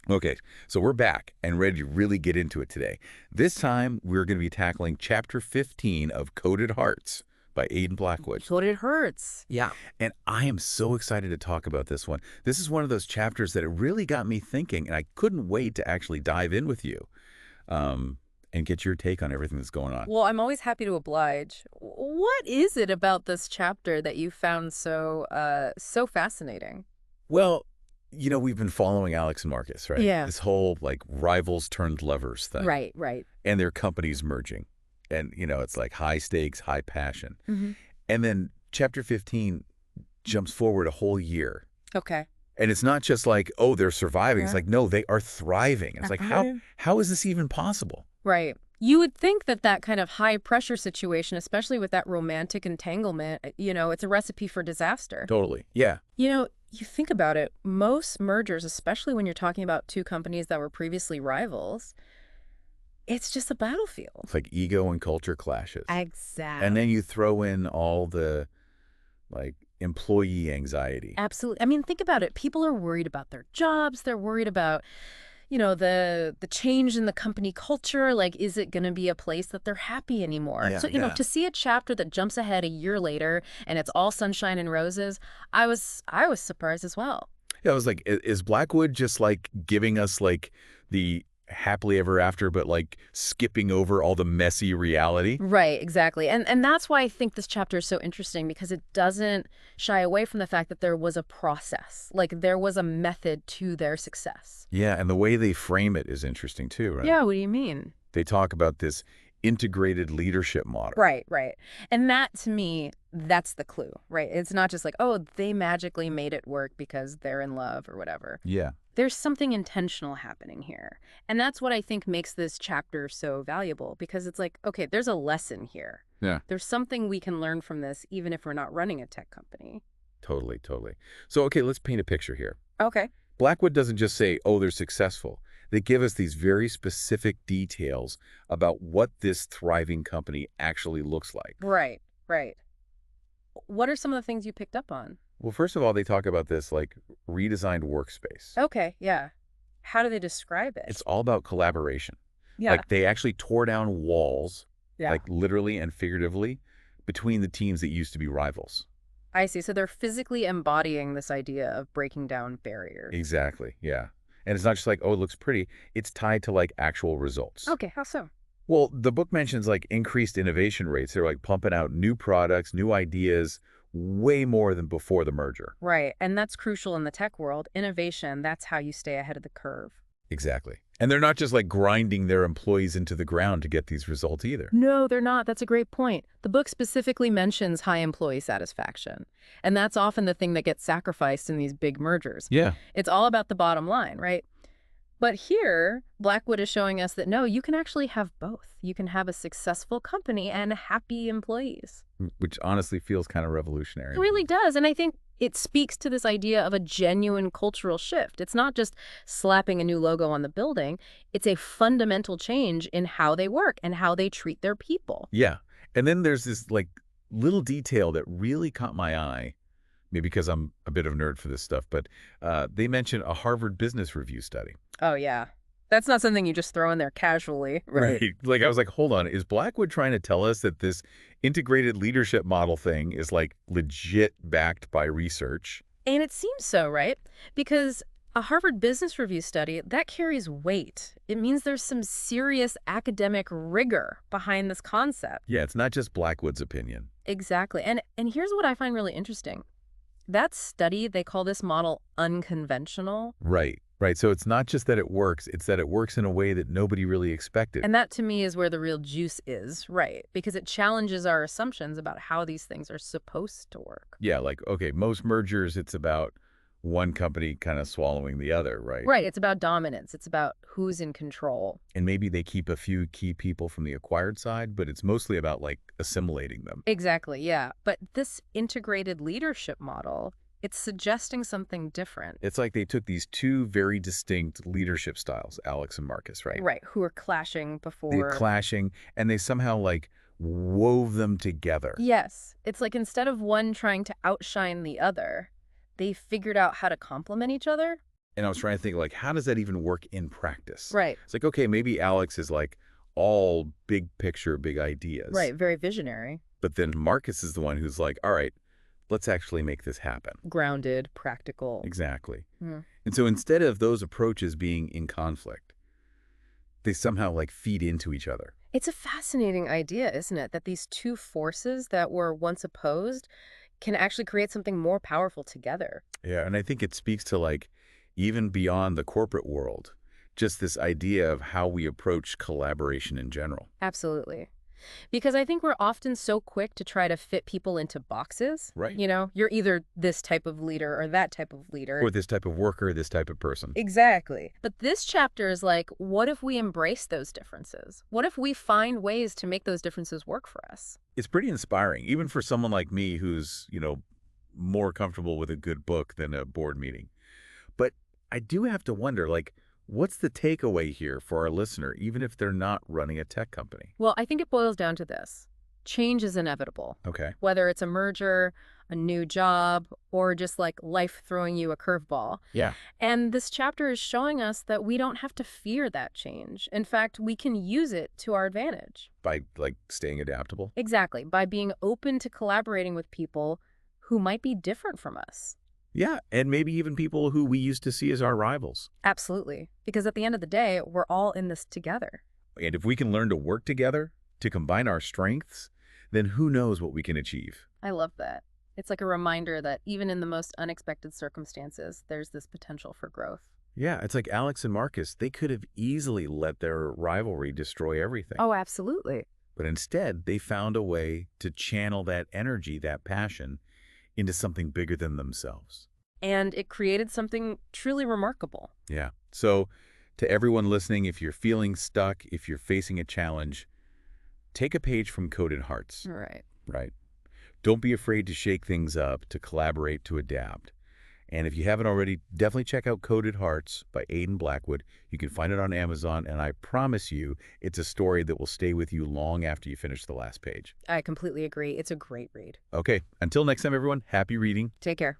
Okay, so we're back and ready to really get into it today. This time, we're going to be tackling Chapter 15 of Coded Hearts by Aiden Blackwood. So it hurts. Yeah. And I am so excited to talk about this one. This is one of those chapters that it really got me thinking, and I couldn't wait to actually dive in with you and get your take on everything that's going on. Well, I'm always happy to oblige. What is it about this chapter that you found so fascinating? Well, we've been following Alex and Marcus, right? Yeah. This whole, like, rivals turned lovers thing. Right, right. And their companies merging. And, it's like high stakes, high passion. Mm-hmm. And then Chapter 15 jumps forward a whole year. Okay. And it's not just like, oh, they're surviving. Yeah. It's like, no, they are thriving. And it's like, how is this even possible? Right. You would think that that kind of high pressure situation, especially with that romantic entanglement, it's a recipe for disaster. Totally. Yeah. You think about it, most mergers, especially when you're talking about two companies that were previously rivals, it's just a battlefield. It's like ego and culture clashes. Exactly. And then you throw in all the, like, employee anxiety. Absolutely. I mean, think about it. People are worried about their jobs. They're worried about, the change in the company culture. Like, is it going to be a place that they're happy anymore? Yeah, So, to see a chapter that jumps ahead a year later and it's all sunshine and roses, I was surprised as well. Yeah, I was like, is Blackwood just, like, giving us, like, the happily ever after, but, like, skipping over all the messy reality? Right, exactly. And that's why I think this chapter is so interesting, because it doesn't shy away from the fact that there was a process. Like, there was a method to their success. Yeah, and the way they frame it is interesting too, right? Yeah, what do you mean? They talk about this integrated leadership model. Right, right. And that, to me, that's the clue, right? It's not just like, oh, they magically made it work because they're in love or whatever. Yeah. There's something intentional happening here. And that's what I think makes this chapter so valuable, because it's like, okay, there's a lesson here. Yeah. There's something we can learn from this, even if we're not running a tech company. Totally, totally. So, okay, let's paint a picture here. Okay. Blackwood doesn't just say, oh, they're successful. They give us these very specific details about what this thriving company actually looks like. Right, right. What are some of the things you picked up on? Well, first of all, they talk about this, like, redesigned workspace. Okay, yeah. How do they describe it? It's all about collaboration. Yeah. Like, they actually tore down walls, Yeah. like, literally and figuratively, between the teams that used to be rivals. I see. So they're physically embodying this idea of breaking down barriers. Exactly, yeah. And it's not just like, oh, it looks pretty. It's tied to, like, actual results. Okay, how so? Well, the book mentions, like, increased innovation rates. They're, like, pumping out new products, new ideas, way more than before the merger. Right, and that's crucial in the tech world. Innovation, that's how you stay ahead of the curve. Exactly. And they're not just, like, grinding their employees into the ground to get these results either. No, they're not. That's a great point. The book specifically mentions high employee satisfaction, and that's often the thing that gets sacrificed in these big mergers. Yeah. It's all about the bottom line, right? But here, Blackwood is showing us that, no, you can actually have both. You can have a successful company and happy employees. Which honestly feels kind of revolutionary. It really does. And I think it speaks to this idea of a genuine cultural shift. It's not just slapping a new logo on the building. It's a fundamental change in how they work and how they treat their people. Yeah. And then there's this, like, little detail that really caught my eye, maybe because I'm a bit of a nerd for this stuff, but they mention a Harvard Business Review study. Oh, yeah. That's not something you just throw in there casually. Right. Like, I was like, hold on, is Blackwood trying to tell us that this integrated leadership model thing is, like, legit backed by research? And it seems so, right? Because a Harvard Business Review study, that carries weight. It means there's some serious academic rigor behind this concept. Yeah, it's not just Blackwood's opinion. Exactly. And here's what I find really interesting. That study, they call this model unconventional. Right. Right. So it's not just that it works, it's that it works in a way that nobody really expected. And that, to me, is where the real juice is, right? Because it challenges our assumptions about how these things are supposed to work. Yeah, like, okay, most mergers, it's about one company kind of swallowing the other, right? Right. It's about dominance. It's about who's in control. And maybe they keep a few key people from the acquired side, but it's mostly about, like, assimilating them. Exactly, yeah. But this integrated leadership model, it's suggesting something different. It's like they took these two very distinct leadership styles, Alex and Marcus, right? Right, who are clashing before. They're clashing, and they somehow, like, wove them together. Yes. It's like instead of one trying to outshine the other, they figured out how to complement each other. And I was trying to think, like, how does that even work in practice? Right. It's like, okay, maybe Alex is like all big picture, big ideas. Right. Very visionary. But then Marcus is the one who's like, all right, let's actually make this happen. Grounded, practical. Exactly. Hmm. And so instead of those approaches being in conflict, they somehow like feed into each other. It's a fascinating idea, isn't it? That these two forces that were once opposed can actually create something more powerful together. Yeah, and I think it speaks to like even beyond the corporate world, just this idea of how we approach collaboration in general. Absolutely. Because I think we're often so quick to try to fit people into boxes. Right. You know, you're either this type of leader or that type of leader. Or this type of worker, this type of person. Exactly. But this chapter is like, what if we embrace those differences? What if we find ways to make those differences work for us? It's pretty inspiring, even for someone like me who's, more comfortable with a good book than a board meeting. But I do have to wonder, like, what's the takeaway here for our listener, even if they're not running a tech company? Well, I think it boils down to this. Change is inevitable. Okay. Whether it's a merger, a new job, or just like life throwing you a curveball. Yeah. And this chapter is showing us that we don't have to fear that change. In fact, we can use it to our advantage. By, like, staying adaptable? Exactly, by being open to collaborating with people who might be different from us. Yeah, and maybe even people who we used to see as our rivals. Absolutely. Because at the end of the day, we're all in this together. And if we can learn to work together, to combine our strengths, then who knows what we can achieve. I love that. It's like a reminder that even in the most unexpected circumstances, there's this potential for growth. Yeah, it's like Alex and Marcus, they could have easily let their rivalry destroy everything. Oh, absolutely. But instead, they found a way to channel that energy, that passion, into something bigger than themselves. And it created something truly remarkable. Yeah. So to everyone listening, if you're feeling stuck, if you're facing a challenge, take a page from Coded Hearts. Right. Right? Don't be afraid to shake things up, to collaborate, to adapt. And if you haven't already, definitely check out Coded Hearts by Aiden Blackwood. You can find it on Amazon, and I promise you it's a story that will stay with you long after you finish the last page. I completely agree. It's a great read. Okay, until next time, everyone, happy reading. Take care.